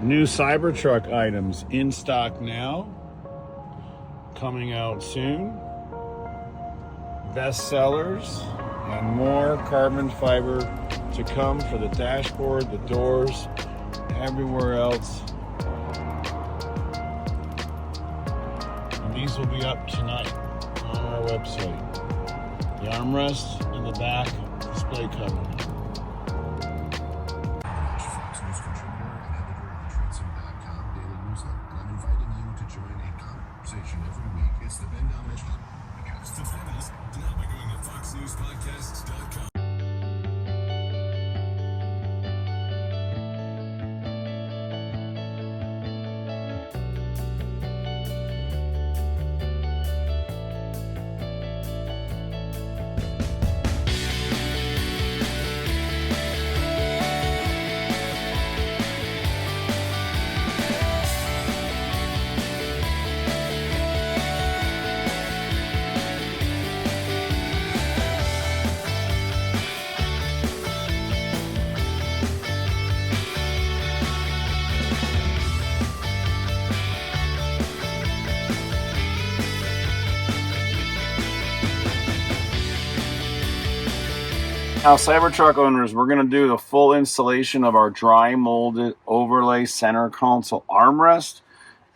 New Cybertruck items in stock now, coming out soon. Best sellers and more carbon fiber to come for the dashboard, the doors, everywhere else. And these will be up tonight on our website. The armrest and the back display cover. Now, Cybertruck owners, we're going to do the full installation of our dry molded overlay center console armrest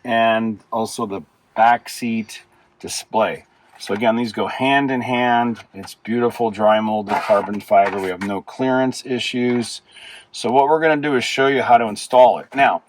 and also the back seat display. So again, these go hand in hand. It's beautiful dry molded carbon fiber. We have no clearance issues. So what we're going to do is show you how to install it. Now,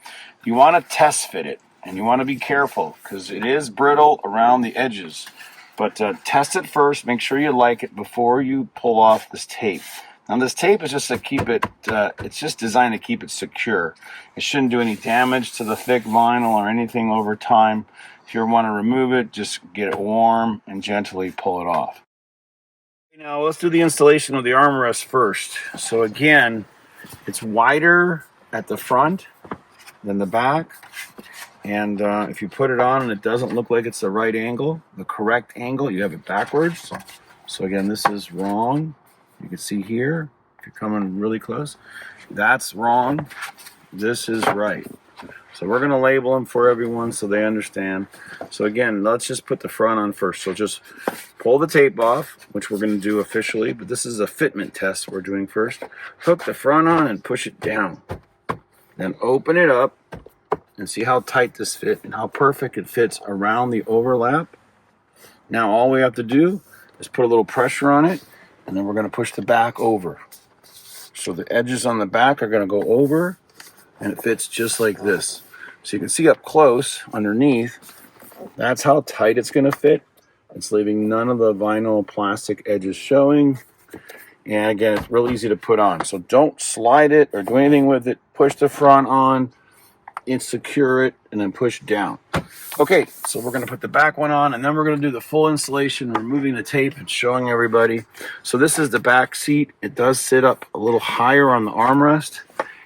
you want to test fit it and you want to be careful because it is brittle around the edges. But test it first, make sure you like it before you pull off this tape. Now this tape is just to keep it, it's just designed to keep it secure. It shouldn't do any damage to the thick vinyl or anything over time. If you want to remove it, just get it warm and gently pull it off. Now let's do the installation of the armrest first. So again, it's wider at the front than the back. And if you put it on and it doesn't look like it's the right angle, the correct angle, you have it backwards. So again, this is wrong. You can see here, if you're coming really close, that's wrong. This is right. So we're going to label them for everyone so they understand. So again, let's just put the front on first. So just pull the tape off, which we're going to do officially, but this is a fitment test we're doing first. Hook the front on and push it down. Then open it up. And see how tight this fits and how perfect it fits around the overlap. Now all we have to do is put a little pressure on it, and then we're going to push the back over. So the edges on the back are going to go over, and it fits just like this. So you can see up close underneath, that's how tight it's going to fit. It's leaving none of the vinyl plastic edges showing. And again, it's real easy to put on. So don't slide it or do anything with it. Push the front on, secure it, and then push down. Okay, so we're going to put the back one on, and then we're going to do the full installation, removing the tape and showing everybody. So this is the back seat. It does sit up a little higher on the armrest,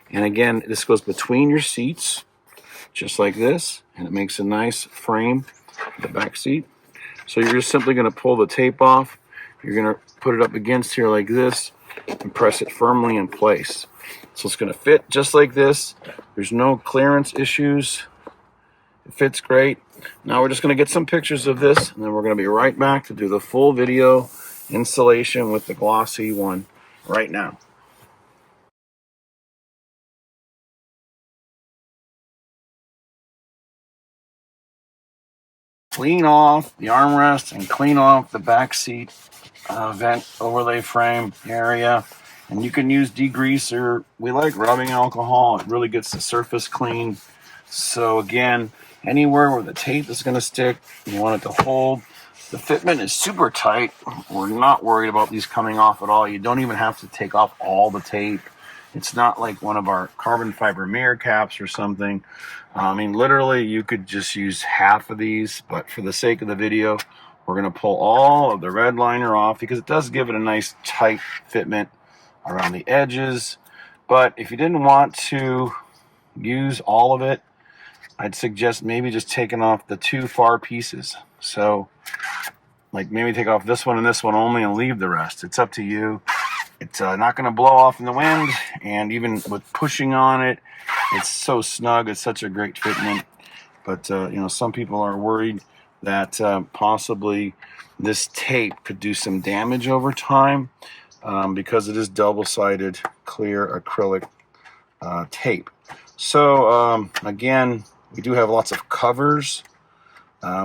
and again, this goes between your seats, just like this, and it makes a nice frame for the back seat. So you're just simply going to pull the tape off. You're going to put it up against here like this and press it firmly in place. So it's going to fit just like this. There's no clearance issues. It fits great. Now we're just going to get some pictures of this, and then we're going to be right back to do the full video installation with the glossy one right now. Clean off the armrest and clean off the back seat vent overlay frame area. And you can use degreaser. We like rubbing alcohol. It really gets the surface clean. So again, anywhere where the tape is going to stick, you want it to hold. The fitment is super tight. We're not worried about these coming off at all. You don't even have to take off all the tape. It's not like one of our carbon fiber mirror caps or something. I mean, literally, you could just use half of these. But for the sake of the video, we're going to pull all of the red liner off because it does give it a nice tight fitment around the edges. But if you didn't want to use all of it, I'd suggest maybe just taking off the two far pieces. So like maybe take off this one and this one only and leave the rest. It's up to you. It's not going to blow off in the wind, and even with pushing on it, It's so snug. It's such a great fitment. But, you know, some people are worried that possibly this tape could do some damage over time because it is double-sided clear acrylic tape. So, again, we do have lots of covers.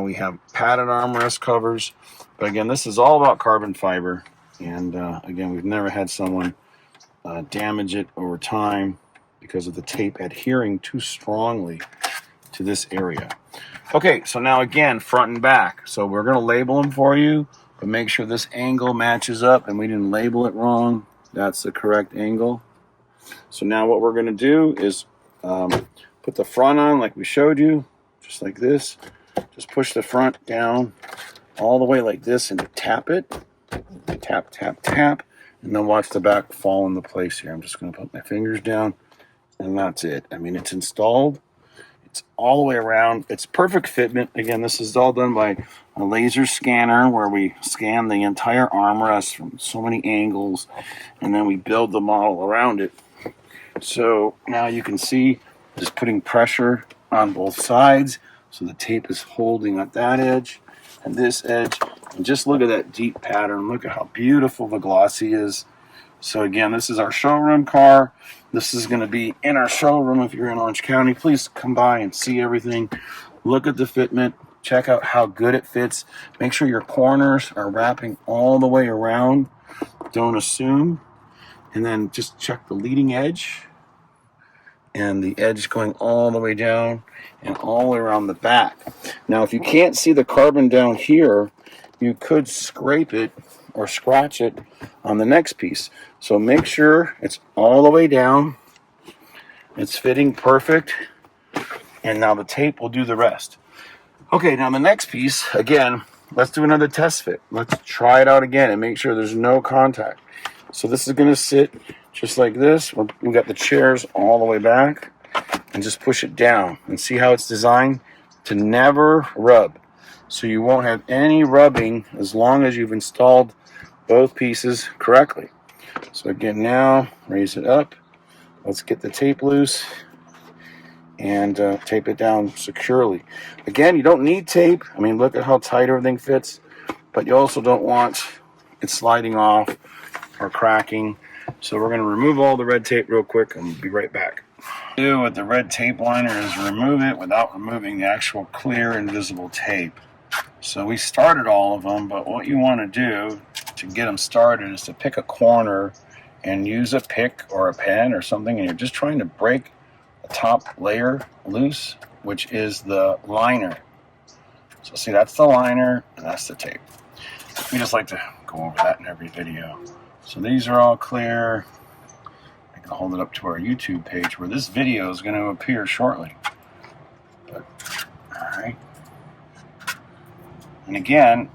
We have padded armrest covers. But, again, this is all about carbon fiber. And, again, we've never had someone damage it over time because of the tape adhering too strongly to this area. Okay, so now again, front and back. So we're going to label them for you, but make sure this angle matches up and we didn't label it wrong. That's the correct angle. So now what we're going to do is put the front on like we showed you, just like this. Just push the front down all the way like this and tap it. Tap, tap, tap. And then watch the back fall into place here. I'm just going to put my fingers down and that's it. I mean, it's installed. It's all the way around. It's perfect fitment. Again, this is all done by a laser scanner where we scan the entire armrest from so many angles and then we build the model around it. So now you can see just putting pressure on both sides. So the tape is holding at that edge and this edge. And just look at that deep pattern. Look at how beautiful the glossy is. So again, this is our showroom car. This is going to be in our showroom if you're in Orange County. Please come by and see everything. Look at the fitment. Check out how good it fits. Make sure your corners are wrapping all the way around. Don't assume. And then just check the leading edge. And the edge going all the way down and all the way around the back. Now, if you can't see the carbon down here, you could scrape it or scratch it on the next piece. So make sure it's all the way down. It's fitting perfect. And now the tape will do the rest. Okay, now the next piece, again, let's do another test fit. Let's try it out again and make sure there's no contact. So this is going to sit just like this. We got the chairs all the way back and just push it down and see how it's designed to never rub. So you won't have any rubbing as long as you've installed both pieces correctly. So again, now raise it up. Let's get the tape loose and tape it down securely. Again, you don't need tape. I mean, look at how tight everything fits, but you also don't want it sliding off or cracking. So we're going to remove all the red tape real quick and we'll be right back. What we do with the red tape liner is remove it without removing the actual clear invisible tape. So we started all of them, but what you want to do to get them started is to pick a corner and use a pick or a pen or something, and you're just trying to break the top layer loose, which is the liner. So see, that's the liner and that's the tape. We just like to go over that in every video. So these are all clear. I can hold it up to our YouTube page where this video is going to appear shortly. But, all right. And again,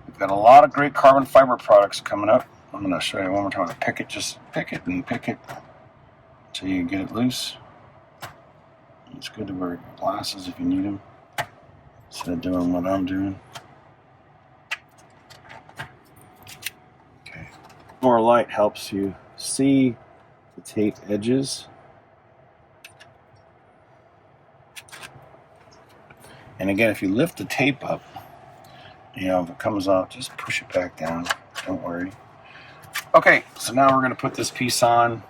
we've got a lot of great carbon fiber products coming up. I'm going to show you one more time. Pick it, just pick it and pick it until you get it loose. It's good to wear glasses if you need them, instead of doing what I'm doing. Okay. More light helps you see the tape edges. And again, if you lift the tape up, you know, if it comes off, just push it back down. Don't worry. Okay, so now we're going to put this piece on.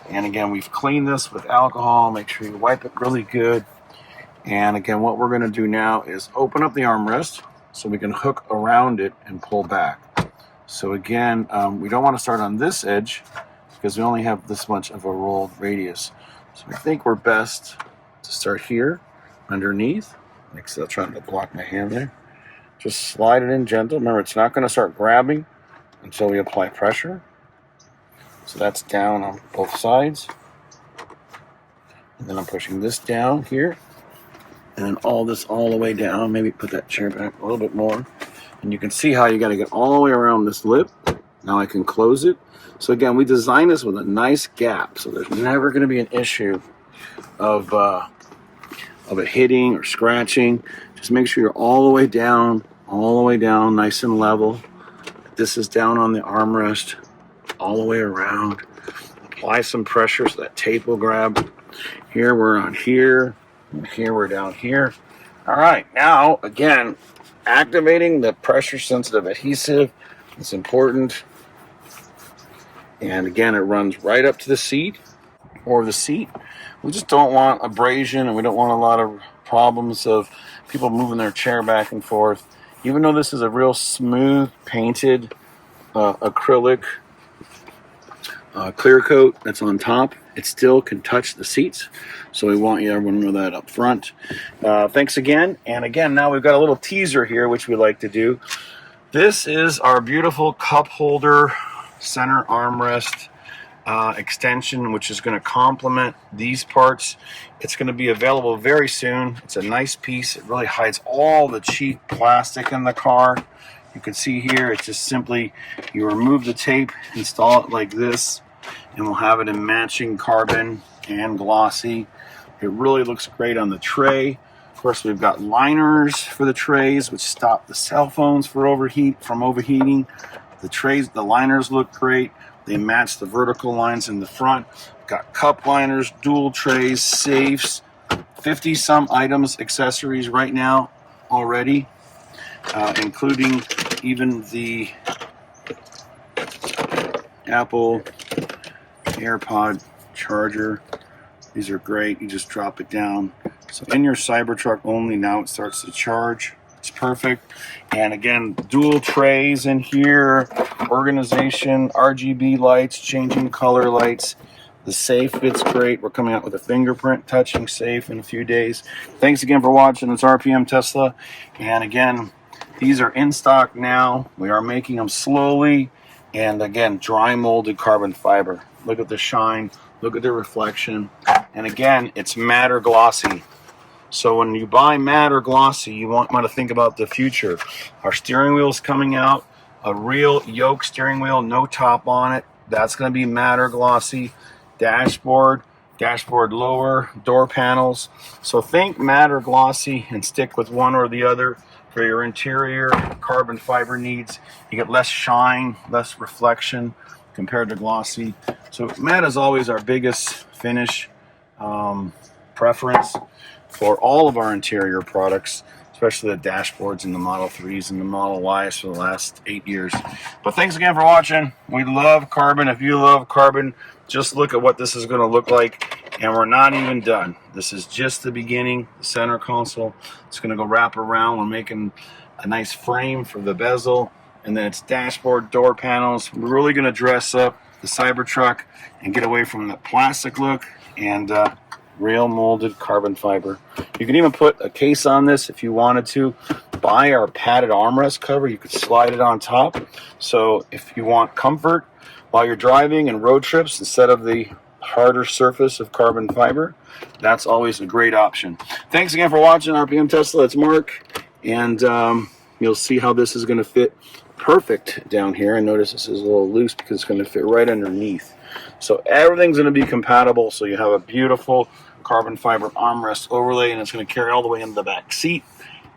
And again, we've cleaned this with alcohol. Make sure you wipe it really good. And again, what we're going to do now is open up the armrest so we can hook around it and pull back. So again, we don't want to start on this edge because we only have this much of a rolled radius. So I think we're best to start here underneath. Like, so I'm trying to block my hand there. Just slide it in gentle. Remember, it's not going to start grabbing until we apply pressure. So that's down on both sides. And then I'm pushing this down here. And then all this all the way down. Maybe put that chair back a little bit more. And you can see how you got to get all the way around this lip. Now I can close it. So again, we designed this with a nice gap. So there's never going to be an issue of it hitting or scratching. Just make sure you're all the way down, nice and level. This is down on the armrest, all the way around. apply some pressure so that tape will grab. Here we're on here, and here we're down here. All right, now again, activating the pressure sensitive adhesive. It's important. And again, it runs right up to the seat or the seat. We just don't want abrasion, and we don't want a lot of problems of people moving their chair back and forth. Even though this is a real smooth painted acrylic clear coat that's on top, it still can touch the seats. So we want everyone to know that up front. Thanks again. And again, now we've got a little teaser here, which we like to do. This is our beautiful cup holder center armrest extension, which is going to complement these parts. It's going to be available very soon. It's a nice piece. It really hides all the cheap plastic in the car. You can see here, it's just simply, you remove the tape, install it like this, and we'll have it in matching carbon and glossy. It really looks great on the tray. Of course, we've got liners for the trays, which stop the cell phones from overheating. The trays, the liners look great. They match the vertical lines in the front. Got cup liners, dual trays, safes, 50 some items, accessories right now already, including even the Apple AirPod charger. These are great. You just drop it down. So in your Cybertruck only, now it starts to charge. It's perfect. And again, dual trays in here, organization, RGB lights, changing color lights. The safe fits great. We're coming out with a fingerprint touching safe in a few days. Thanks again for watching. It's RPM Tesla. And again, these are in stock now. We are making them slowly. And again, dry molded carbon fiber. Look at the shine. Look at the reflection. And again, it's matte or glossy. So when you buy matte or glossy, you want to think about the future. Our steering wheel is coming out. A real yoke steering wheel, no top on it. That's going to be matte or glossy. Dashboard lower, door panels. So think matte or glossy and stick with one or the other for your interior carbon fiber needs. You get less shine, less reflection compared to glossy. So matte is always our biggest finish preference for all of our interior products, especially the dashboards and the Model 3s and the Model Ys for the last 8 years. But thanks again for watching. We love carbon. If you love carbon, just look at what this is going to look like. And we're not even done. This is just the beginning. The center console, it's going to go wrap around. We're making a nice frame for the bezel. And then it's dashboard, door panels. We're really going to dress up the Cybertruck and get away from the plastic look and real molded carbon fiber. You can even put a case on this if you wanted to. Buy our padded armrest cover. You could slide it on top. So if you want comfort while you're driving and road trips instead of the harder surface of carbon fiber, that's always a great option. Thanks again for watching RPM Tesla. It's Mark, and you'll see how this is going to fit perfect down here. And notice this is a little loose because it's going to fit right underneath. So everything's going to be compatible, so you have a beautiful carbon fiber armrest overlay, and it's going to carry all the way into the back seat.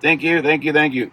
Thank you, thank you, thank you.